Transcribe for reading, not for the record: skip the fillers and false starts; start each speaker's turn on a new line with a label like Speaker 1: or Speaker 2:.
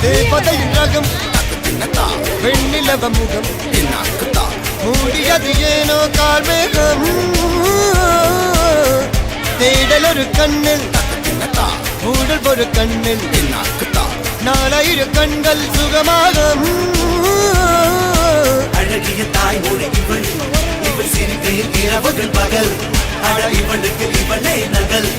Speaker 1: தேவதையின் ரகம் வெண்ணிலவ முகம் மூடியது ஏனோ கார்மேகம் தேடல் ஒரு கண்ணில் மூடல் ஒரு கண்ணில் நாலாயிரு கண்கள் சுகமாக
Speaker 2: அழகிய தாய் மொழி இவள் இவள் சிரிக்கையில் இரவுகள் பகல் அழ இவளுக்கு இவளே நகல்